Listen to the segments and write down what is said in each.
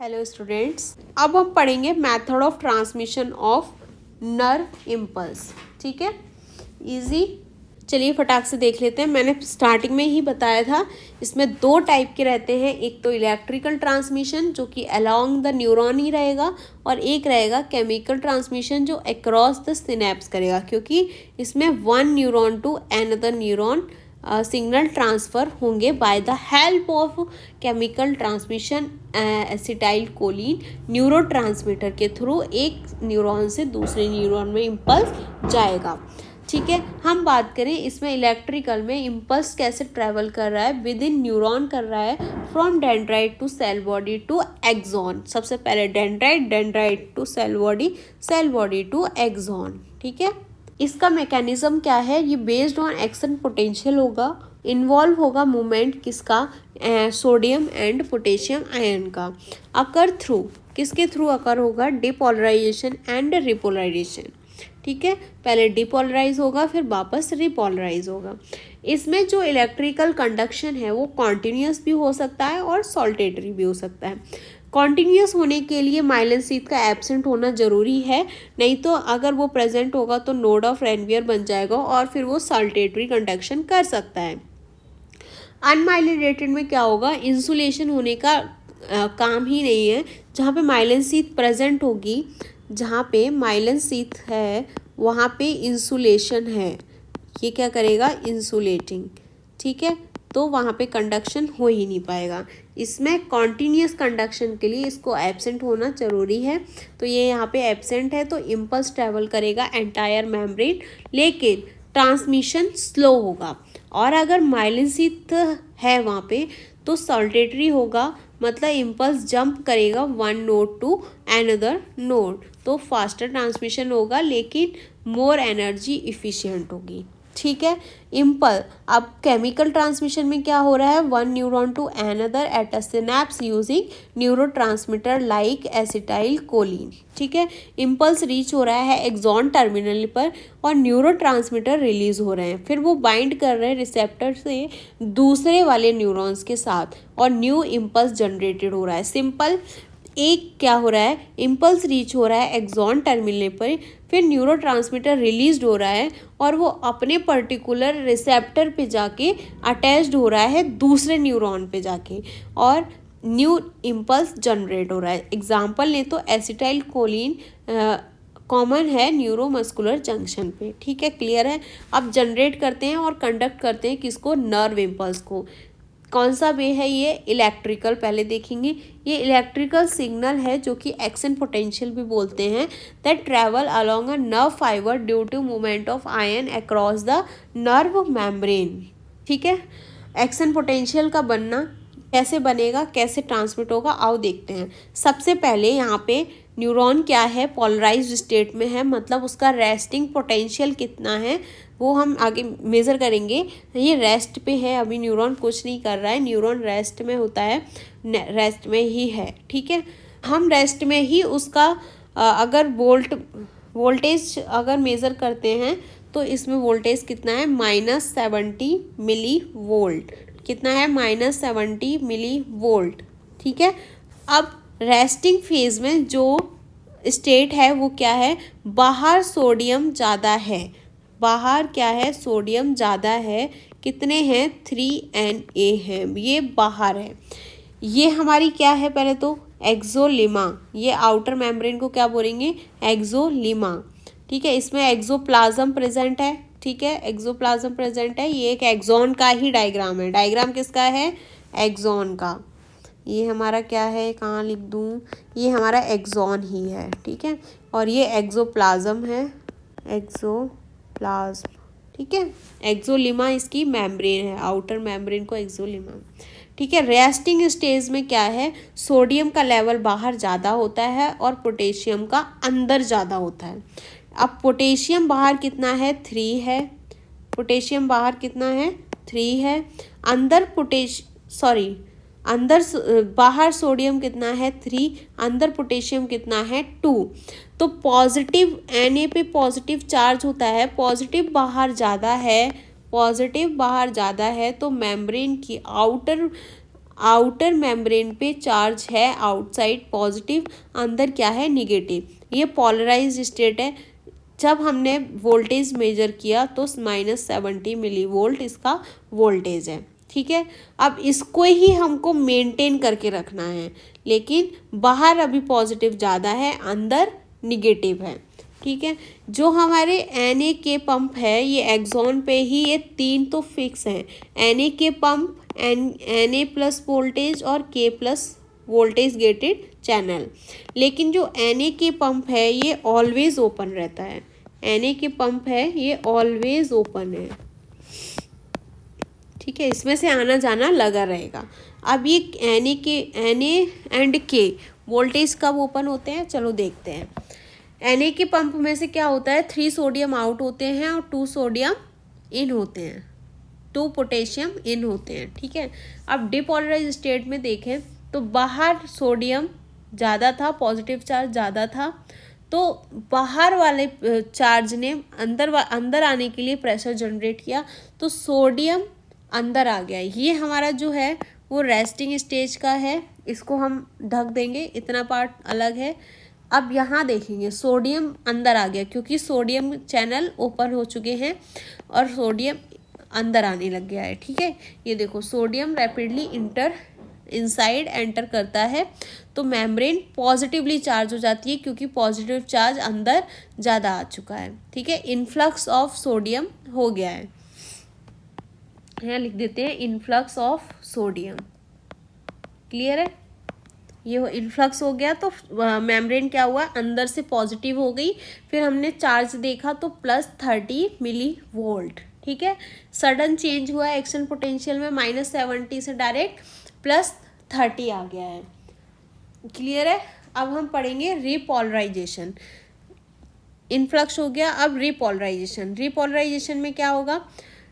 Hello students, अब हम पढ़ेंगे method of transmission of nerve impulse. ठीक है, इजी। चलिए फटाक से देख लेते हैं। मैंने स्टार्टिंग में ही बताया था, इसमें दो टाइप के रहते हैं। एक तो इलेक्ट्रिकल ट्रांसमिशन जो कि अलोंग द न्यूरॉन ही रहेगा, और एक रहेगा केमिकल ट्रांसमिशन जो अक्रॉस द सिनेप्स करेगा, क्योंकि इसमें one neuron to another neuron signal transfer होंगे by the help of chemical transmission acetylcholine neurotransmitter के थ्रू एक न्यूरॉन से दूसरे न्यूरॉन में इम्पल्स जाएगा। ठीक है, हम बात करें इसमें इलेक्ट्रिकल में इम्पल्स कैसे ट्रैवल कर रहा है, विद इन न्यूरॉन कर रहा है, from dendrite to cell body to axon. सबसे पहले dendrite, dendrite to cell body to axon. ठीक है, इसका मैकेनिज्म क्या है, ये बेस्ड ऑन एक्शन पोटेंशियल होगा, इन्वॉल्व होगा मूवमेंट किसका, सोडियम एंड पोटेशियम आयन का। अकर थ्रू, किसके थ्रू अकर होगा, डिपोलराइजेशन एंड रिपोलराइजेशन। ठीक है, पहले डिपोलराइज होगा फिर वापस रिपोलराइज होगा। इसमें जो इलेक्ट्रिकल कंडक्शन है वो कॉन्टिन्यूस भी हो सकता है और सॉल्टेटरी भी हो सकता है। कॉन्टिन्यूस होने के लिए माइलन शीथ का एब्सेंट होना ज़रूरी है, नहीं तो अगर वो प्रेजेंट होगा तो नोड ऑफ रेनवियर बन जाएगा और फिर वो सॉल्टेटरी कंडक्शन कर सकता है। अनमाइलिनेटेड में क्या होगा, इंसुलेशन होने का काम ही नहीं है। जहाँ पे माइलन शीथ प्रेजेंट होगी, जहाँ पे माइलन शीथ है वहाँ पे इंसुलेशन है, ये क्या करेगा, इंसुलेटिंग। ठीक है, तो वहाँ पे कंडक्शन हो ही नहीं पाएगा। इसमें कॉन्टीन्यूस कंडक्शन के लिए इसको एब्सेंट होना ज़रूरी है, तो ये यहाँ पे एब्सेंट है, तो इम्पल्स ट्रैवल करेगा एंटायर मेम्ब्रेन, लेकिन ट्रांसमिशन स्लो होगा। और अगर माइलिन शीथ है वहाँ पे तो सॉल्टेटरी होगा, मतलब इम्पल्स जंप करेगा one node to another node, तो फास्टर ट्रांसमिशन होगा लेकिन मोर एनर्जी इफिशिएंट होगी। ठीक है, इम्पल्स। अब केमिकल ट्रांसमिशन में क्या हो रहा है, one neuron to another at a synapse using neurotransmitter like acetyl choline. ठीक है, इम्पल्स रीच हो रहा है एक्सॉन टर्मिनल पर और न्यूरोट्रांसमीटर रिलीज हो रहे हैं, फिर वो बाइंड कर रहे हैं रिसेप्टर से दूसरे वाले न्यूरॉन्स के साथ और न्यू इम्पल्स जनरेटेड हो रहा है। सिंपल, एक क्या हो रहा है, इम्पल्स रीच हो रहा है एक्सॉन टर्मिनल पर, फिर न्यूरोट्रांसमीटर रिलीज हो रहा है और वो अपने पर्टिकुलर रिसेप्टर पे जाके अटैच्ड हो रहा है दूसरे न्यूरॉन पे जाके, और न्यू इम्पल्स जनरेट हो रहा है। एग्जाम्पल लें तो एसिटाइल कोलिन कॉमन है न्यूरोमस्कुलर जंक्शन पे। ठीक है, क्लियर है। अब जनरेट करते हैं और कंडक्ट करते हैं किसको, नर्व इम्पल्स को। कौन सा वे है ये, इलेक्ट्रिकल। पहले देखेंगे, ये इलेक्ट्रिकल सिग्नल है जो कि एक्शन पोटेंशियल भी बोलते हैं, that travel along a nerve fibre due to movement of ion across the nerve membrane. ठीक है, एक्शन पोटेंशियल का बनना कैसे बनेगा, कैसे ट्रांसमिट होगा, आओ देखते हैं। सबसे पहले यहाँ पे न्यूरॉन क्या है, पोलराइज्ड स्टेट में है, मतलब उसका रेस्टिंग पोटेंशियल कितना है वो हम आगे मेज़र करेंगे। ये रेस्ट पे है, अभी न्यूरॉन कुछ नहीं कर रहा है, न्यूरॉन रेस्ट में होता है, रेस्ट में ही है। ठीक है, हम रेस्ट में ही उसका अगर वोल्टेज अगर मेज़र करते हैं तो इसमें वोल्टेज कितना है, -70 मिली वोल्ट। कितना है, -70 मिली वोल्ट। ठीक है, अब रेस्टिंग फेज में जो स्टेट है वो क्या है, बाहर सोडियम ज़्यादा है, बाहर क्या है, सोडियम ज़्यादा है। कितने हैं, 3Na हैं, ये बाहर है। ये हमारी क्या है, पहले तो एक्सोलिमा, ये आउटर मेम्ब्रेन को क्या बोलेंगे, एक्सोलिमा। ठीक है, इसमें एक्सोप्लाज्म प्रेजेंट है। ठीक है, एक्सोप्लाज्म प्रेजेंट है, ये एक एक्सॉन का ही डायग्राम है। डायग्राम किसका है, एक्सॉन का। ये हमारा क्या है, कहाँ लिख दूँ, ये हमारा एक्सॉन ही है। ठीक है, और ये एक्सोप्लाज्म है, एक्सोप्लाज्म। ठीक है, एक्सोलिमा इसकी मेम्ब्रेन है, आउटर मेम्ब्रेन को एक्सोलिमा। ठीक है, रेस्टिंग स्टेज में क्या है, सोडियम का लेवल बाहर ज़्यादा होता है और पोटेशियम का अंदर ज़्यादा होता है। अब पोटेशियम बाहर कितना है, 3 है। पोटेशियम बाहर कितना है, 3 है। अंदर बाहर सोडियम कितना है, 3, अंदर पोटेशियम कितना है, 2। तो पॉजिटिव Na पे पॉजिटिव चार्ज होता है, पॉजिटिव बाहर ज़्यादा है, तो मेम्ब्रेन की आउटर मेम्ब्रेन पे चार्ज है, आउटसाइड पॉजिटिव, अंदर क्या है निगेटिव। ये पोलराइज स्टेट है। जब हमने वोल्टेज मेजर किया तो -70 मिली वोल्ट इसका वोल्टेज है। ठीक है, अब इसको ही हमको मेंटेन करके रखना है, लेकिन बाहर अभी पॉजिटिव ज़्यादा है, अंदर निगेटिव है। ठीक है, जो हमारे Na के पंप है ये एक्सॉन पे ही, ये 3 तो फिक्स हैं, Na के पंप, Na प्लस वोल्टेज और K plus voltage gated channel. लेकिन जो Na के पंप है ये ऑलवेज ओपन रहता है, Na के पंप है ये ऑलवेज ओपन है। ठीक है, इसमें से आना जाना लगा रहेगा। अब ये Na एंड K वोल्टेज कब ओपन होते हैं, चलो देखते हैं। Na के पंप में से क्या होता है, 3 सोडियम आउट होते हैं और 2 सोडियम इन होते हैं, 2 पोटेशियम इन होते हैं। ठीक है, अब डिपोलराइज स्टेट में देखें तो बाहर सोडियम ज़्यादा था, पॉजिटिव चार्ज ज़्यादा था, तो बाहर वाले चार्ज ने अंदर आने के लिए प्रेशर जनरेट किया, तो सोडियम अंदर आ गया। ये हमारा जो है वो रेस्टिंग स्टेज का है, इसको हम ढक देंगे, इतना पार्ट अलग है। अब यहाँ देखेंगे सोडियम अंदर आ गया, क्योंकि सोडियम चैनल ओपन हो चुके हैं और सोडियम अंदर आने लग गया है। ठीक है, ये देखो सोडियम रैपिडली इनसाइड एंटर करता है, तो मेम्ब्रेन पॉजिटिवली चार्ज हो जाती है, क्योंकि पॉजिटिव चार्ज अंदर ज़्यादा आ चुका है। ठीक है, इन्फ्लक्स ऑफ सोडियम हो गया है, यहाँ लिख देते हैं इन्फ्लक्स ऑफ सोडियम। क्लियर है, ये इन्फ्लक्स हो गया, तो मेम्ब्रेन क्या हुआ, अंदर से पॉजिटिव हो गई, फिर हमने चार्ज देखा तो +30 मिली वोल्ट। ठीक है, सडन चेंज हुआ एक्शन पोटेंशियल में, -70 से डायरेक्ट +30 आ गया है। क्लियर है, अब हम पढ़ेंगे रिपोलराइजेशन। इन्फ्लक्स हो गया, अब रिपोलराइजेशन में क्या होगा,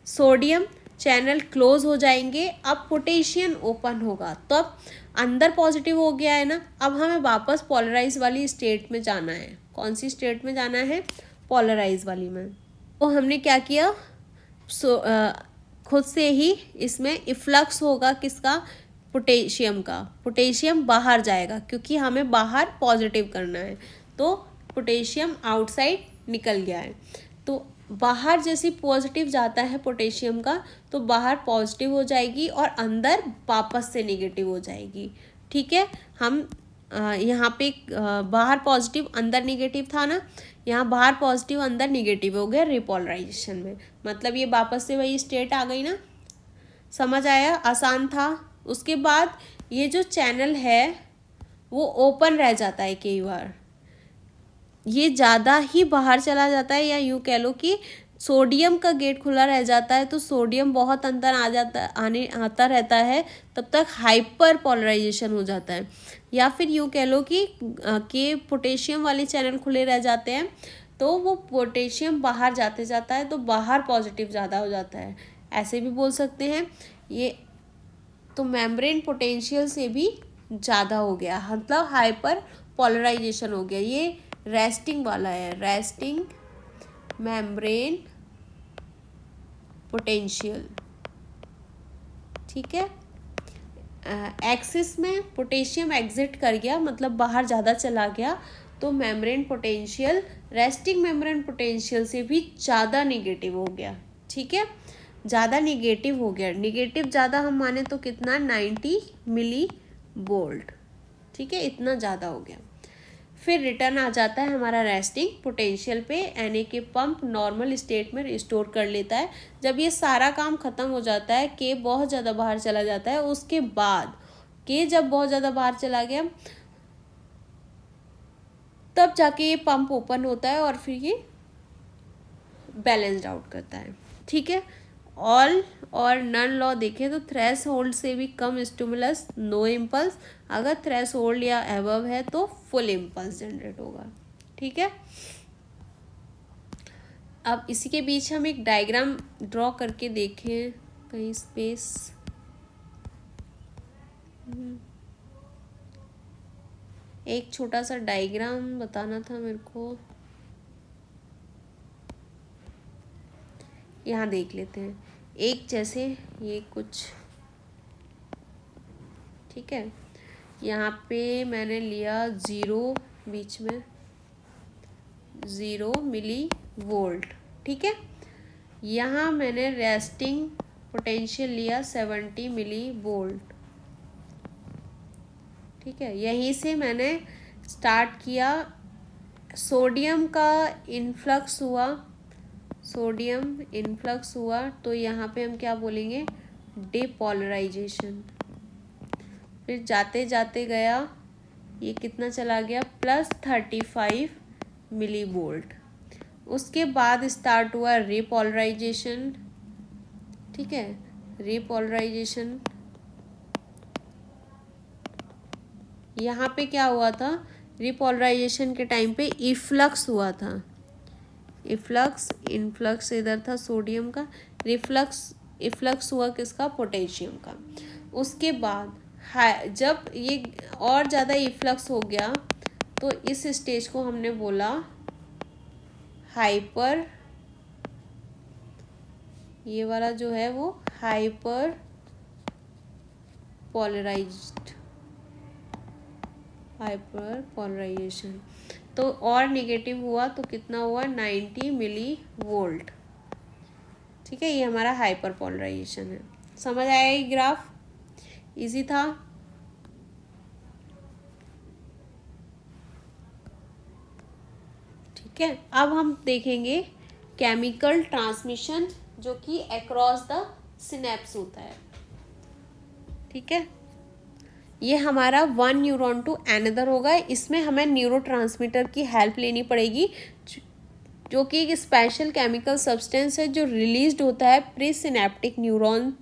सोडियम चैनल क्लोज हो जाएंगे, अब पोटेशियम ओपन होगा, तो अब अंदर पॉजिटिव हो गया है ना, अब हमें वापस पोलराइज वाली स्टेट में जाना है। कौन सी स्टेट में जाना है, पोलराइज वाली में। तो हमने क्या किया, खुद से ही इसमें इफ्लक्स होगा, किसका, पोटेशियम का। पोटेशियम बाहर जाएगा, क्योंकि हमें बाहर पॉजिटिव करना है, तो पोटेशियम आउटसाइड निकल गया है। तो बाहर जैसे पॉजिटिव जाता है पोटेशियम का, तो बाहर पॉजिटिव हो जाएगी और अंदर वापस से नेगेटिव हो जाएगी। ठीक है, हम यहाँ पे बाहर पॉजिटिव अंदर नेगेटिव था ना, यहाँ बाहर पॉजिटिव अंदर नेगेटिव हो गया रिपोलराइजेशन में, मतलब ये वापस से वही स्टेट आ गई ना। समझ आया, आसान था। उसके बाद ये जो चैनल है वो ओपन रह जाता है कई बार, ये ज़्यादा ही बाहर चला जाता है, या यूँ कह लो कि सोडियम का गेट खुला रह जाता है, तो सोडियम बहुत अंदर आता रहता है, तब तक हाइपर पोलराइजेशन हो जाता है। या फिर यूँ कह लो कि पोटेशियम वाले चैनल खुले रह जाते हैं, तो वो पोटेशियम बाहर जाते जाता है, तो बाहर पॉजिटिव ज़्यादा हो जाता है, ऐसे भी बोल सकते हैं। ये तो मेम्ब्रेन पोटेंशियल से भी ज़्यादा हो गया, मतलब हाइपर पोलराइजेशन हो गया। ये रेस्टिंग वाला है, रेस्टिंग मेम्ब्रेन पोटेंशियल। ठीक है, एक्सिस में पोटेशियम एग्जिट कर गया, मतलब बाहर ज़्यादा चला गया, तो membrane potential resting membrane potential से भी ज़्यादा नेगेटिव हो गया। ठीक है, ज़्यादा नेगेटिव हो गया, नेगेटिव ज़्यादा हम माने तो कितना, 90 मिली वोल्ट। ठीक है, इतना ज़्यादा हो गया। फिर रिटर्न आ जाता है हमारा रेस्टिंग पोटेंशियल पे, Na के पंप नॉर्मल स्टेट में रिस्टोर कर लेता है। जब ये सारा काम ख़त्म हो जाता है, K बहुत ज़्यादा बाहर चला जाता है, उसके बाद K जब बहुत ज़्यादा बाहर चला गया, तब जाके ये पंप ओपन होता है और फिर ये बैलेंस्ड आउट करता है। ठीक है, ऑल और नन लॉ देखें तो थ्रेशोल्ड से भी कम स्टिमुलस नो इम्पल्स, अगर थ्रेशोल्ड या एबव है तो फुल इम्पल्स जनरेट होगा। ठीक है, अब इसी के बीच हम एक डायग्राम ड्रॉ करके देखें, कहीं स्पेस, एक छोटा सा डायग्राम बताना था मेरे को, यहाँ देख लेते हैं। एक जैसे ये कुछ ठीक है, यहाँ पे मैंने लिया 0 बीच में 0 मिली वोल्ट। ठीक है, यहाँ मैंने रेस्टिंग पोटेंशियल लिया 70 मिली वोल्ट। ठीक है, यहीं से मैंने स्टार्ट किया। सोडियम का इन्फ्लक्स हुआ, सोडियम इन्फ्लक्स हुआ, तो यहाँ पे हम क्या बोलेंगे, डिपोलराइजेशन। फिर जाते जाते गया, ये कितना चला गया, +35 मिली वोल्ट। उसके बाद स्टार्ट हुआ रिपोलराइजेशन। ठीक है, रिपोलराइजेशन, यहाँ पे क्या हुआ था, रिपोलराइजेशन के टाइम पे इफ्लक्स हुआ था, इफ्लक्स, इनफ्लक्स इधर था सोडियम का, इफ्लक्स हुआ किसका, पोटेशियम का। उसके बाद जब ये और ज़्यादा इफ्लक्स हो गया तो इस स्टेज को हमने बोला हाइपर, ये वाला जो है वो हाइपर पोलराइज्ड, हाइपर पोलराइजेशन। तो और नेगेटिव हुआ तो कितना हुआ, 90 मिली वोल्ट। ठीक है, ये हमारा हाइपर पोलराइजेशन है। समझ आया ये ग्राफ, इजी था। ठीक है, अब हम देखेंगे केमिकल ट्रांसमिशन जो कि अक्रॉस द सिनेप्स होता है। ठीक है, ये हमारा वन न्यूरॉन टू अनदर होगा। इसमें हमें न्यूरोट्रांसमीटर की हेल्प लेनी पड़ेगी, जो कि एक स्पेशल केमिकल सब्सटेंस है जो रिलीज्ड होता है प्री सिनेप्टिक न्यूरॉन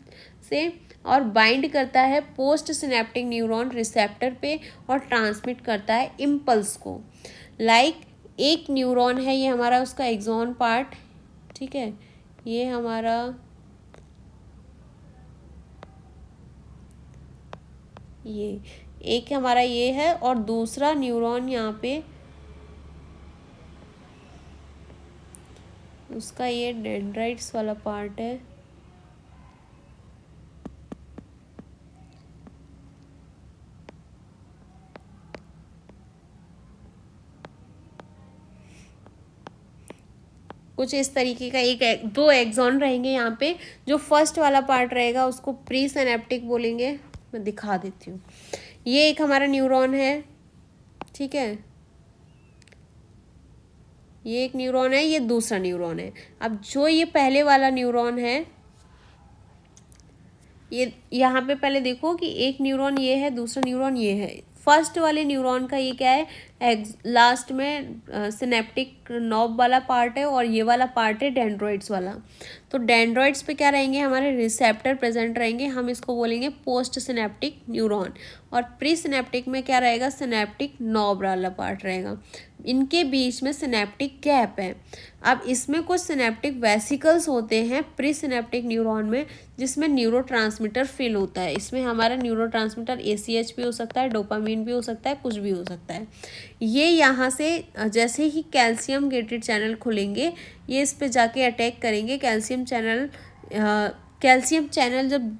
से और बाइंड करता है पोस्ट सिनेप्टिक न्यूरॉन रिसेप्टर पे और ट्रांसमिट करता है इम्पल्स को। एक न्यूरॉन है, ये हमारा उसका एक्सॉन पार्ट। ठीक है, ये हमारा ये एक हमारा ये है और दूसरा न्यूरॉन यहाँ पे उसका ये डेंड्राइट्स वाला पार्ट है। कुछ इस तरीके का दो एक्सॉन रहेंगे यहाँ पे। जो फर्स्ट वाला पार्ट रहेगा उसको प्री सिनेप्टिक बोलेंगे, मैं दिखा देती हूँ। ये एक हमारा न्यूरॉन है, ठीक है, ये एक न्यूरॉन है, ये दूसरा न्यूरॉन है। अब जो ये पहले वाला न्यूरॉन है, ये यहाँ पे पहले देखो कि एक न्यूरॉन ये है, दूसरा न्यूरॉन ये है। फर्स्ट वाले न्यूरॉन का ये क्या है, लास्ट में सिनेप्टिक नॉब वाला पार्ट है और ये वाला पार्ट है डेंड्रॉइड्स वाला। तो डेंड्रॉइड्स पे क्या रहेंगे, हमारे रिसेप्टर प्रेजेंट रहेंगे, हम इसको बोलेंगे पोस्ट सिनेप्टिक न्यूरॉन। और प्री सिनेप्टिक में क्या रहेगा, सिनेप्टिक नॉब वाला पार्ट रहेगा। इनके बीच में सिनेप्टिक गैप है। अब इसमें कुछ सिनेप्टिक वेसिकल्स होते हैं प्री सिनेप्टिक न्यूरॉन में, जिसमें न्यूरोट्रांसमीटर फिल होता है। इसमें हमारा न्यूरोट्रांसमीटर ACH भी हो सकता है, डोपामीन भी हो सकता है, कुछ भी हो सकता है। ये यहाँ से जैसे ही कैल्शियम गेटेड चैनल खुलेंगे, ये इस पे जाके अटैक करेंगे। कैल्शियम चैनल जब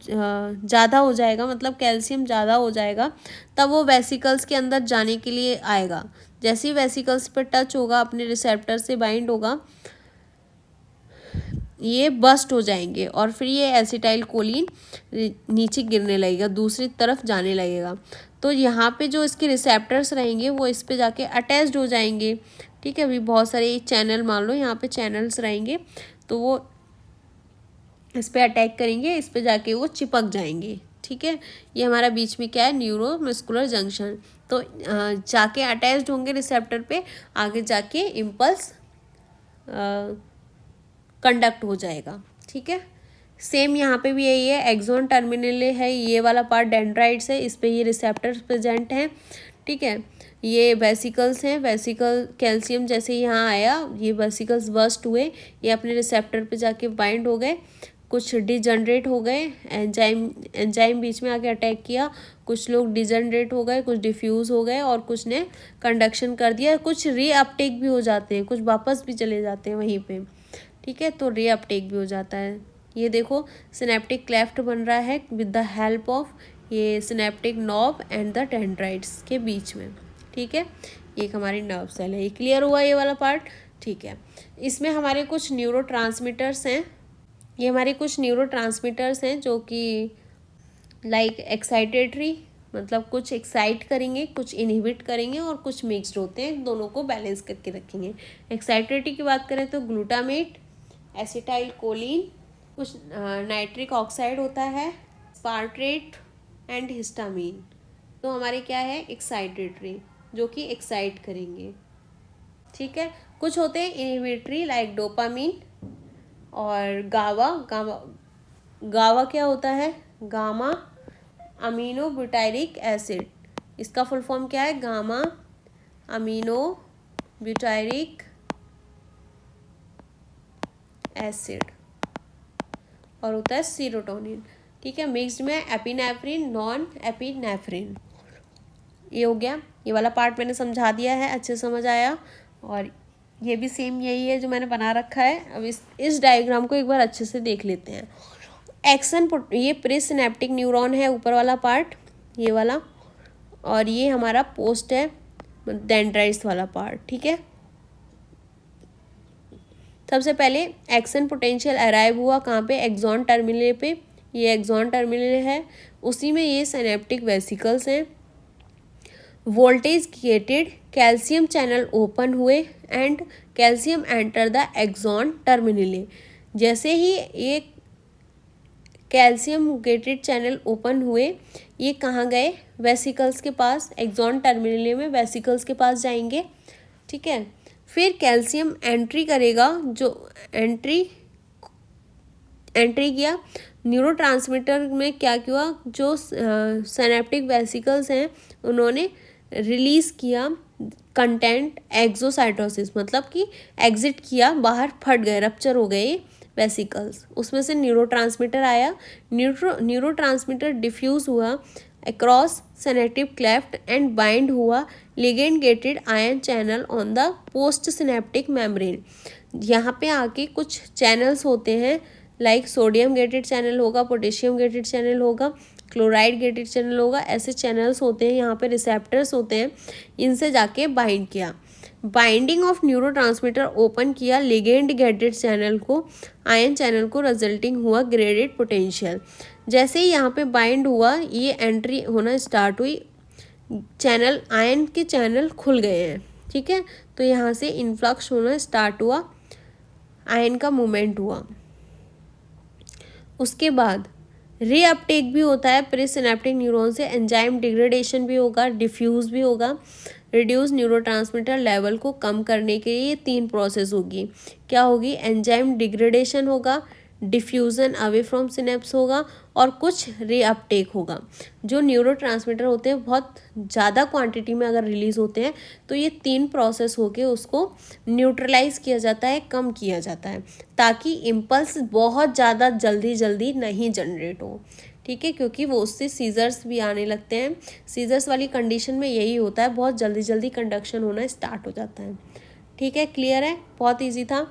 ज़्यादा हो जाएगा, मतलब कैल्शियम ज़्यादा हो जाएगा, तब वो वेसिकल्स के अंदर जाने के लिए आएगा। जैसे ही वेसिकल्स पर टच होगा, अपने रिसेप्टर से बाइंड होगा, ये बस्ट हो जाएंगे और फिर ये एसिटाइल कोलिन नीचे गिरने लगेगा, दूसरी तरफ जाने लगेगा। तो यहाँ पे जो इसके रिसेप्टर्स रहेंगे वो इस पे जाके अटैच्ड हो जाएंगे। ठीक है, अभी बहुत सारे चैनल, मान लो यहाँ पे चैनल्स रहेंगे, तो वो इस पे अटैक करेंगे, इस पे जाके वो चिपक जाएंगे। ठीक है, ये हमारा बीच में क्या है, न्यूरो मस्कुलर जंक्शन। तो जाके अटैच्ड होंगे रिसेप्टर पे, आगे जाके इम्पल्स कंडक्ट हो जाएगा। ठीक है, सेम यहाँ पे भी यही है, एक्सॉन टर्मिनल है, ये वाला पार्ट डेंड्राइट्स है, इस पे ये रिसेप्टर्स प्रेजेंट हैं। ठीक है, ये वेसिकल्स हैं, वेसिकल कैल्शियम जैसे यहाँ आया, ये वेसिकल्स बस्ट हुए, ये अपने रिसेप्टर पे जाके बाइंड हो गए, कुछ डिजनरेट हो गए, एंजाइम बीच में आके अटैक किया, कुछ लोग डिजनरेट हो गए, कुछ डिफ्यूज़ हो गए और कुछ ने कंडक्शन कर दिया, कुछ रीअपटेक भी हो जाते हैं, कुछ वापस भी चले जाते हैं वहीं पे। ठीक है, तो रीअपटेक भी हो जाता है। ये देखो सिनेप्टिक क्लेफ्ट बन रहा है विद द हेल्प ऑफ ये synaptic knob and the dendrites के बीच में, ठीक है। एक हमारी नर्व सेल है। ये क्लियर हुआ ये वाला पार्ट, ठीक है। इसमें हमारे कुछ न्यूरोट्रांसमीटर्स हैं। ये हमारे कुछ न्यूरोट्रांसमीटर्स हैं जो कि लाइक एक्साइटेटरी, मतलब कुछ एक्साइट करेंगे, कुछ इनहिबिट करेंगे, और कुछ मिक्स्ड होते हैं, दोनों को बैलेंस करके रखेंगे। एक्साइटेटरी की बात करें तो ग्लूटामेट, एसिटाइल कोलिन, कुछ नाइट्रिक ऑक्साइड होता है, स्पार्ट्रेट एंड हिस्टामीन। तो हमारे क्या है, एक्साइटेटरी, जो कि एक्साइट करेंगे, ठीक है। कुछ होते हैं इनहिबिटरी लाइक डोपामीन और गावा। गावा क्या होता है, गामा अमीनो ब्यूटाइरिक एसिड। इसका फुल फॉर्म क्या है, गामा अमीनो ब्यूटाइरिक एसिड। और होता है सीरोटोनिन, ठीक है। मिक्स्ड में एपिनेफ्रिन, नॉन एपिनेफ्रिन। ये हो गया, ये वाला पार्ट मैंने समझा दिया है, अच्छे समझ आया। और ये भी सेम यही है जो मैंने बना रखा है। अब इस डायग्राम को एक बार अच्छे से देख लेते हैं। एक्सन, ये प्री सिनेप्टिक न्यूरॉन है ऊपर वाला पार्ट, ये वाला, और ये हमारा पोस्ट है डेंड्राइट्स वाला पार्ट, ठीक है। सबसे पहले एक्सन पोटेंशियल अराइव हुआ कहाँ पे, एक्सॉन टर्मिनल पे। ये एक्सॉन टर्मिनल है, उसी में ये सिनेप्टिक वेसिकल्स हैं। Voltage created, calcium channel open हुए and calcium enter the axon terminal. जैसे ही ये कैल्शियम गेटेड चैनल ओपन हुए, ये कहाँ गए, वेसिकल्स के पास, एक्सॉन टर्मिनल में वेसिकल्स के पास जाएंगे, ठीक है। फिर कैल्शियम एंट्री करेगा, जो एंट्री किया न्यूरोट्रांसमीटर में, क्या किया, जो सिनेप्टिक वेसिकल्स हैं उन्होंने रिलीज़ किया कंटेंट एक्सोसाइटोसिस, मतलब कि एग्जिट किया, बाहर फट गए, रप्चर हो गए वेसिकल्स, उसमें से न्यूरोट्रांसमीटर आया। न्यूरोट्रांसमीटर डिफ्यूज़ हुआ across synaptic cleft and bind हुआ ligand gated ion channel on the post synaptic membrane. यहाँ पे आके कुछ चैनल्स होते हैं, लाइक सोडियम गेटेड चैनल होगा, पोटेशियम गेटेड चैनल होगा, क्लोराइड गेटेड चैनल होगा, ऐसे चैनल्स होते हैं, यहाँ पे रिसेप्टर्स होते हैं, इनसे जाके बाइंड किया। बाइंडिंग ऑफ न्यूरोट्रांसमीटर ओपन किया लिगेंड गेटेड चैनल को, आयन चैनल को, रिजल्टिंग हुआ ग्रेडेड पोटेंशियल। जैसे ही यहाँ पे बाइंड हुआ, ये एंट्री होना स्टार्ट हुई, चैनल, आयन के चैनल खुल गए हैं, ठीक है। तो यहाँ से इन्फ्लक्स होना स्टार्ट हुआ, आयन का मूवमेंट हुआ। उसके बाद रीअपटेक भी होता है प्री सिनेप्टिक न्यूरॉन से, एंजाइम डिग्रेडेशन भी होगा, डिफ्यूज़ भी होगा। रिड्यूस न्यूरोट्रांसमीटर लेवल को कम करने के लिए 3 प्रोसेस होगी। क्या होगी, एंजाइम डिग्रेडेशन होगा, डिफ्यूज़न अवे फ्रॉम सिनेप्स होगा, और कुछ रीअपटेक होगा। जो न्यूरोट्रांसमीटर होते हैं बहुत ज़्यादा क्वांटिटी में अगर रिलीज़ होते हैं तो ये 3 प्रोसेस होके उसको न्यूट्रलाइज किया जाता है, कम किया जाता है, ताकि इम्पल्स बहुत ज़्यादा जल्दी नहीं जनरेट हो, ठीक है। क्योंकि वो उससे सीजर्स भी आने लगते हैं। सीजर्स वाली कंडीशन में यही होता है, बहुत जल्दी कंडक्शन होना स्टार्ट हो जाता है, ठीक है। क्लियर है, बहुत ईजी था।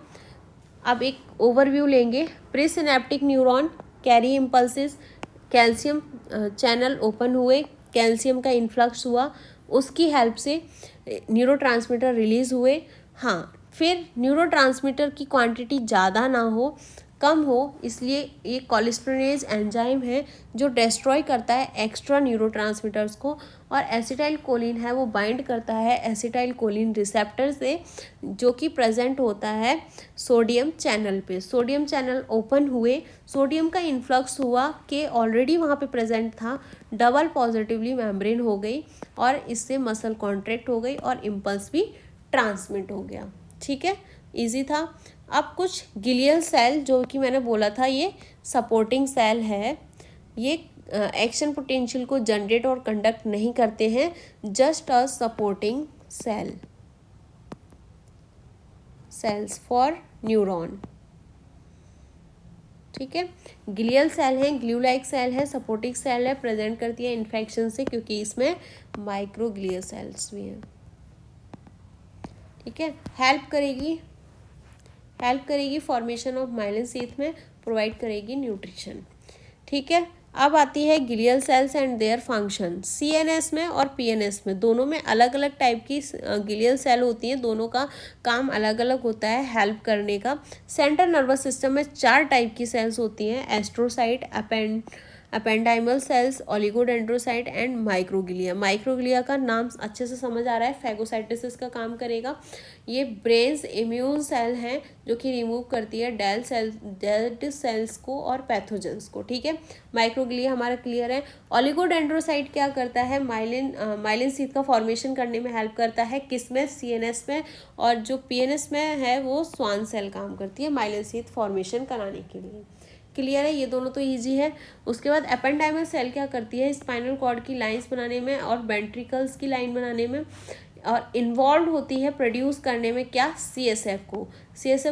अब एक ओवरव्यू लेंगे। Pre synaptic neuron carry impulses, calcium channel open हुए, कैल्शियम का इन्फ्लक्स हुआ, उसकी हेल्प से न्यूरोट्रांसमीटर रिलीज़ हुए। हाँ, फिर न्यूरोट्रांसमीटर की क्वांटिटी ज़्यादा ना हो, कम हो, इसलिए ये कोलिस्टरेज एंजाइम है जो डिस्ट्रॉय करता है एक्स्ट्रा न्यूरोट्रांसमीटर्स को, और एसिटाइल कोलिन है वो बाइंड करता है एसिटाइल कोलिन रिसेप्टर से, जो कि प्रेजेंट होता है सोडियम चैनल पे। सोडियम चैनल ओपन हुए, सोडियम का इन्फ्लक्स हुआ कि ऑलरेडी वहाँ पे प्रेजेंट था, डबल पॉजिटिवली मेम्ब्रेन हो गई, और इससे मसल कॉन्ट्रैक्ट हो गई और इम्पल्स भी ट्रांसमिट हो गया, ठीक है। इजी था। अब कुछ गिलियल सेल, जो कि मैंने बोला था ये सपोर्टिंग सेल है, ये एक्शन पोटेंशियल को जनरेट और कंडक्ट नहीं करते हैं, just a supporting sales for neuron, ठीक है। ग्लियल सेल है, ग्लू लाइक सेल है, सपोर्टिंग सेल है, प्रेजेंट करती है इन्फेक्शन से, क्योंकि इसमें माइक्रोग्लियल सेल्स भी हैं, ठीक है। हेल्प करेगी फॉर्मेशन ऑफ माइलिन शीथ में, प्रोवाइड करेगी न्यूट्रिशन, ठीक है। अब आती है glial cells and their function. CNS में और पीएनएस में दोनों में अलग अलग टाइप की ग्लियल सेल होती हैं, दोनों का काम अलग अलग होता है हेल्प करने का। सेंट्रल नर्वस सिस्टम में 4 टाइप की सेल्स होती हैं, astrocyte, ependymal cells, oligodendrocyte and microglia. Microglia का नाम अच्छे से समझ आ रहा है, फैगोसाइटोसिस का काम करेगा। ये ब्रेन्स इम्यून सेल हैं जो कि रिमूव करती है डेड सेल्स को और पैथोजेंस को, ठीक है। माइक्रोग्लिया हमारा क्लियर है। ओलिगोडेंड्रोसाइट क्या करता है, माइलिन शीथ का फॉर्मेशन करने में हेल्प करता है, किसमें, सीएनएस में, और जो पीएनएस में है वो स्वान सेल काम करती है माइलिन शीथ फॉर्मेशन कराने के लिए। क्लियर है, ये दोनों तो इजी है। उसके बाद एपेंडाइमल सेल क्या करती है, स्पाइनल कॉर्ड की लाइंस बनाने में और वेंट्रिकल्स की लाइन बनाने में, और इन्वॉल्व होती है प्रोड्यूस करने में क्या, सीएसएफ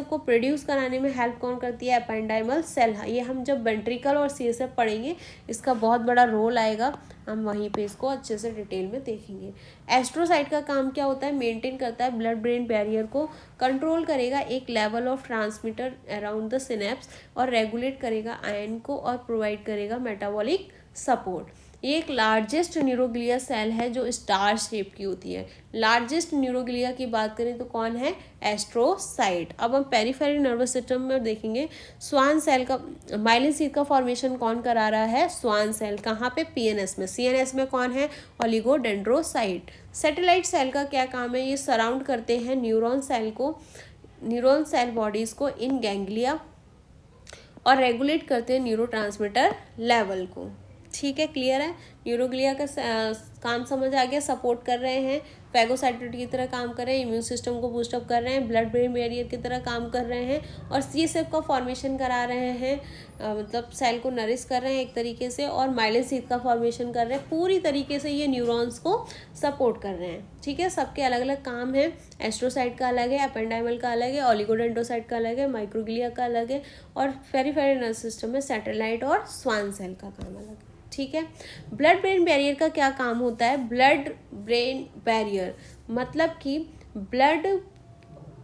को प्रोड्यूस कराने में हेल्प कौन करती है, एपेंडाइमल सेल। ये हम जब वेंट्रिकल और सीएसएफ पढ़ेंगे इसका बहुत बड़ा रोल आएगा, हम वहीं पे इसको अच्छे से डिटेल में देखेंगे। एस्ट्रोसाइट का काम क्या होता है, मेंटेन करता है ब्लड ब्रेन बैरियर को, कंट्रोल करेगा एक level of transmitter around the synapse, और रेगुलेट करेगा आयन को, और प्रोवाइड करेगा मेटाबॉलिक सपोर्ट। ये एक लार्जेस्ट न्यूरोग्लिया सेल है जो स्टार शेप की होती है। लार्जेस्ट न्यूरोग्लिया की बात करें तो कौन है, एस्ट्रोसाइट। अब हम पेरिफेरल नर्वस सिस्टम में देखेंगे, स्वान सेल का, माइलिन शीथ का फॉर्मेशन कौन करा रहा है, स्वान सेल। कहाँ पे, पीएनएस में। सीएनएस में कौन है, ओलिगोडेंड्रोसाइट। सैटेलाइट सेल का क्या काम है, ये सराउंड करते हैं न्यूरॉन सेल बॉडीज को इन गैंग्लिया, और रेगुलेट करते हैं न्यूरोट्रांसमीटर लेवल को, ठीक है। क्लियर है, न्यूरोग्लिया का काम समझ आ गया, सपोर्ट कर रहे हैं, फैगोसाइटोसिस की तरह काम कर रहे हैं, इम्यून सिस्टम को बूस्टअप कर रहे हैं, ब्लड ब्रेन बैरियर की तरह काम कर रहे हैं, और सीएसएफ का फॉर्मेशन करा रहे हैं, मतलब सेल को नरिश कर रहे हैं एक तरीके से, और माइलिन शीथ का फॉर्मेशन कर रहे हैं। पूरी तरीके से ये न्यूरॉन्स को सपोर्ट कर रहे हैं, ठीक है। सबके अलग अलग काम है, एस्ट्रोसाइट का अलग है, एपेंडाइमल का अलग है, ओलिगोडेंड्रोसाइट का अलग है, माइक्रोग्लिया का अलग है, और पेरिफेरल नर्वस सिस्टम में सैटेलाइट और स्वान सेल का काम अलग है, ठीक है। ब्लड ब्रेन बैरियर का क्या काम होता है, ब्लड ब्रेन बैरियर मतलब कि ब्लड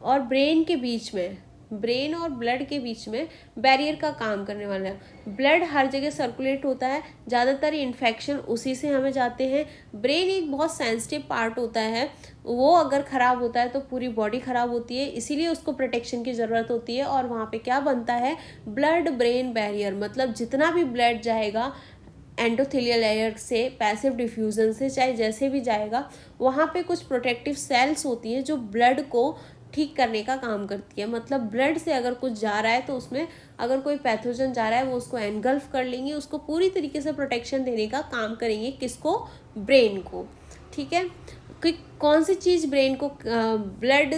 और ब्रेन के बीच में, ब्रेन और ब्लड के बीच में बैरियर का काम करने वाला है। ब्लड हर जगह सर्कुलेट होता है, ज़्यादातर इन्फेक्शन उसी से हमें जाते हैं। ब्रेन एक बहुत सेंसिटिव पार्ट होता है, वो अगर ख़राब होता है तो पूरी बॉडी ख़राब होती है, इसीलिए उसको प्रोटेक्शन की ज़रूरत होती है। और वहाँ पे क्या बनता है, ब्लड ब्रेन बैरियर, मतलब जितना भी ब्लड जाएगा एंडोथेलियल लेयर से, पैसिव डिफ्यूजन से, चाहे जैसे भी जाएगा, वहाँ पे कुछ प्रोटेक्टिव सेल्स होती हैं जो ब्लड को ठीक करने का काम करती है। मतलब ब्लड से अगर कुछ जा रहा है तो उसमें अगर कोई पैथोजन जा रहा है वो उसको एनगल्फ कर लेंगी, उसको पूरी तरीके से प्रोटेक्शन देने का काम करेंगे, किसको, ब्रेन को, ठीक है। कि कौन सी चीज़ ब्रेन को, ब्लड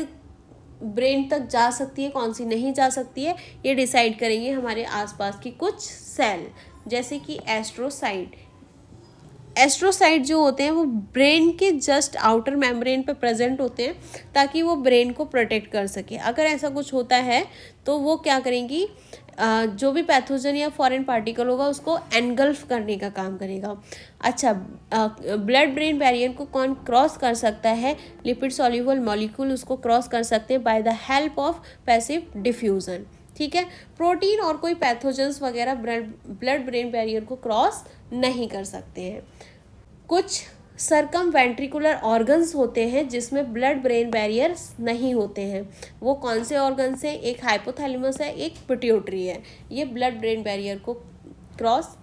ब्रेन तक जा सकती है, कौन सी नहीं जा सकती है, ये डिसाइड करेंगे हमारे आसपास की कुछ सेल, जैसे कि एस्ट्रोसाइट जो होते हैं वो ब्रेन के जस्ट आउटर मेम्ब्रेन पे प्रेजेंट होते हैं, ताकि वो ब्रेन को प्रोटेक्ट कर सके। अगर ऐसा कुछ होता है तो वो क्या करेंगी, जो भी पैथोजन या फॉरेन पार्टिकल होगा उसको एनगल्फ करने का काम करेगा। अच्छा, ब्लड ब्रेन बैरियर को कौन क्रॉस कर सकता है, लिपिड सॉल्युबल मॉलिक्यूल उसको क्रॉस कर सकते हैं bye the help of passive diffusion, ठीक है। प्रोटीन और कोई पैथोजेंस वगैरह ब्लड ब्रेन बैरियर को क्रॉस नहीं कर सकते हैं। कुछ सरकम वेंट्रिकुलर ऑर्गन्स होते हैं जिसमें ब्लड ब्रेन बैरियर्स नहीं होते हैं। वो कौन से ऑर्गन्स हैं, एक हाइपोथैलेमस है, एक पिट्यूटरी है। ये ब्लड ब्रेन बैरियर को क्रॉस,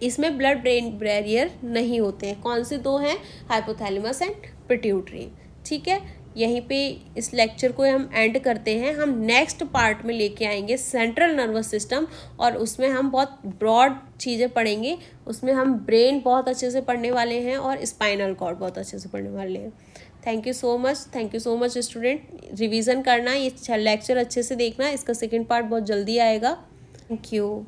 इसमें ब्लड ब्रेन बैरियर नहीं होते हैं। कौन से दो हैं, हाइपोथैलेमस एंड पिट्यूटरी, ठीक है। यहीं पे इस लेक्चर को हम एंड करते हैं। हम नेक्स्ट पार्ट में लेके आएंगे सेंट्रल नर्वस सिस्टम, और उसमें हम बहुत ब्रॉड चीज़ें पढ़ेंगे। उसमें हम ब्रेन बहुत अच्छे से पढ़ने वाले हैं और स्पाइनल कॉर्ड बहुत अच्छे से पढ़ने वाले हैं। Thank you so much student. Revision करना, ये लेक्चर अच्छे से देखना, इसका सेकेंड पार्ट बहुत जल्दी आएगा। Thank you.